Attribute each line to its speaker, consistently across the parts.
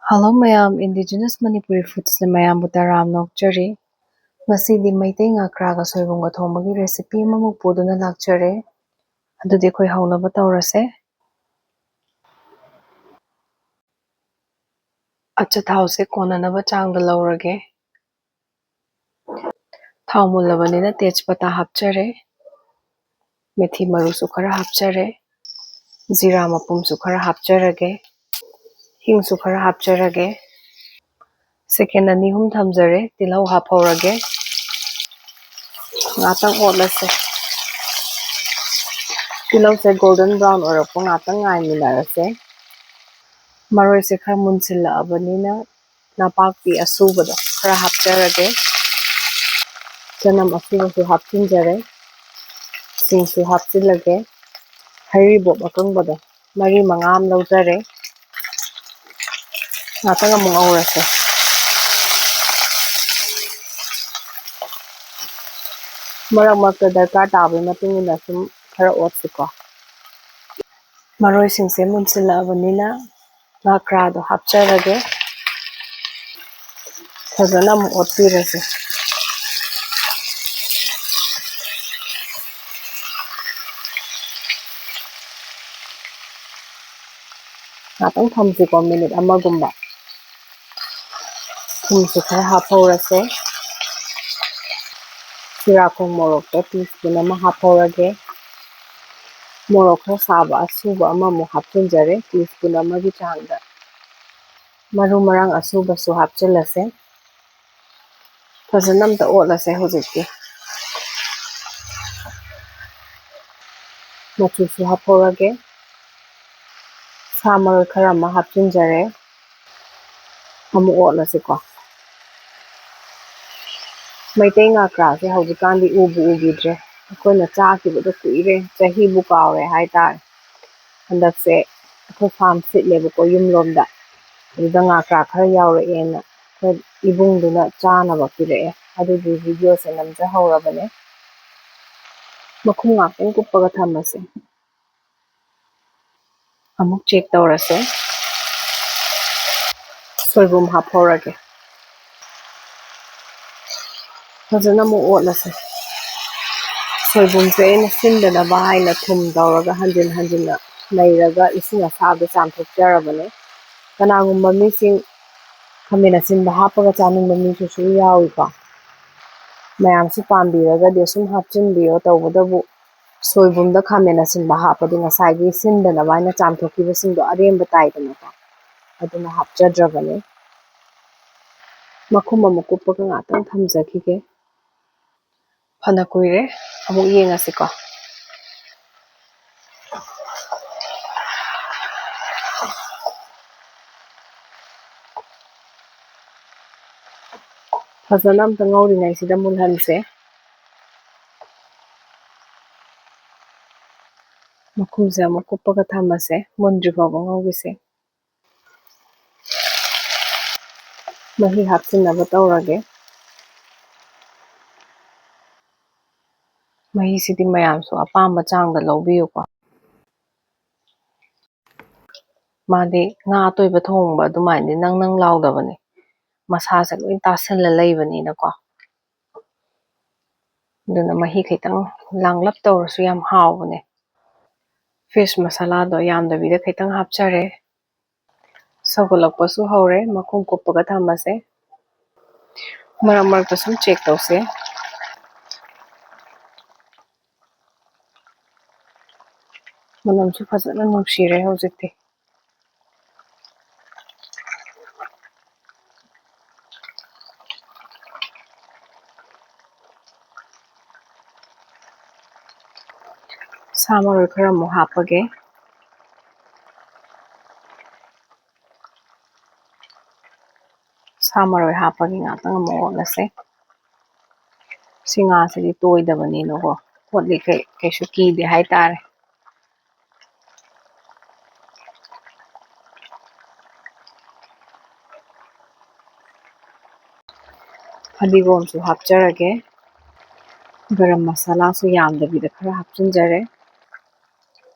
Speaker 1: Hello mayam, Indigenous Manipuri foods na mayam butaram nokchari. Masidi Meitei ngakraga soibumga thongbagi recipe mamuk puduna lakchare. Adudi khoi haunaba tawrase. Acha thause konanaba changda laurage. Thau mullabanina tejpata hapchare. Methi marusu khara hapchare. Zira mapumsu khara hapcharage. Hingsu khara hapcharage. Second ani hum thamjare tilau haphaurage. Ngatang otlase. Tilau se golden brown orapo ngatang ngai minarase. Maroi se khara munsilla abanina napakpi asubado khara hapcharage. Chanam asibasu hapchinjare. Singsu hapchilage. Haribob akangbado mari mangam laujare. Ngatang amung aurase. Marak marakta darkar tabi matungina sum khara otsiko. Maroi singse munsilla abanina ngakrado hapcharage. Fazana amung otpirase. Ngatang thamsiko minute amagumba. Thumsu khara haphaurase. Sirakhong morokto teaspoon ama haphaurage. Morok khara saba asuba amamu hapchinjare teaspoon amagi changda. Maru marang asuba su hapchilase. Fazana amta otlase hojikti. Machu su haphaurage. Samaroi khara ama hapchinjare. Amu otlase ko. Meitei ngakraga se hojikandi ubu ubidre. Akoina chakibado kuire chahi bu kaure haitare. Handakse akoi farm sitlebo ko yumlomda. Aduda ngakra khara yauraena khoi ibungduna chanaba pirae. Adudu video se namja haurabane. Makhum ngakeng kuppaga thamase. Amuk check tawrase. Soibum haphaurage. Fazana mu otlase. Soibum se aina sindanaba haina thum tawraga hanjin na leiraga ising asabda chamthokjarabane. Kanagumba mising khamena sinba hapaga chaningba misu su yawiko. Mayamsi pambiragadi sum hapchinbiyo tawbadabu soibumda khamena sinba hapadi ngasagi sindanaba haina chamthokibasingdo aremba taidanako. Aduna hapchadrabane. Makhum amuk kuppaga ngatang thamjakhige. Phana kuire amuk yengasiko. Fazana amta ngauringaisida mulhanse. Makhumse amuk kuppaga thamase mundri fawba ngaugise. Mahi hapchinaba tawrage. Mahi sidi mayamsu apamba changda laubiyuko. Madi nga atoiba thongba adumaini nang laudabane. Masase loi tasilla leibanina ko. Duna mahi khitang langlap tawrasu yam haubane. Fish masala do yamdabida khitang hapchare. Sagolakpasu haure makhum kuppaga thamase. Marak marakta sum check tawse. Manamsu fazana nungshire hojikti. Samaroi khara mu hapage. Samaroi hapagi ngatang amu otlase. Singa sidi toidabanino ko. Hotli kaisu kide haitare. Fadigom su hapcharage. Garam masala su yamdabida khara hapchinjare.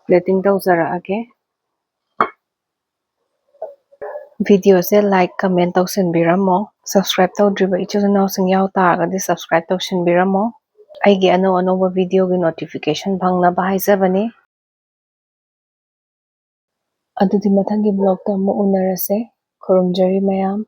Speaker 1: Plating tawjaraage. ꯚꯤꯗꯤꯑꯣꯁꯦ like comment ꯇꯧꯁꯤꯟꯕꯤꯔꯝꯃꯣ ꯁꯕꯁꯀ꯭ꯔꯥꯏꯕ ꯇꯧꯗ꯭ꯔꯤꯕ ꯏꯆꯤꯜ ꯏꯅꯥꯎꯁꯤꯡ ꯌꯥꯎ ꯇꯥꯔꯒꯗꯤ subscribe ꯇꯧꯁꯤꯟꯕꯤꯔꯝꯃꯣ ꯑꯩꯒꯤ ꯑꯅꯧ ꯑꯅꯧꯕ ꯚꯤꯗꯤꯑꯣꯒꯤ ꯅꯣꯇꯤꯐꯤꯀꯦꯁꯟ ꯐꯪꯅꯕ ꯍꯥꯏꯖꯕꯅꯤ ꯑꯗꯨꯗꯤ ꯃꯊꯪꯒꯤ ꯕ꯭ꯂꯣꯛꯇ ꯑꯃꯨꯛ ꯎꯅꯔꯁꯦ ꯈꯨꯔꯨꯝꯖꯔꯤ ꯃꯌꯥꯝ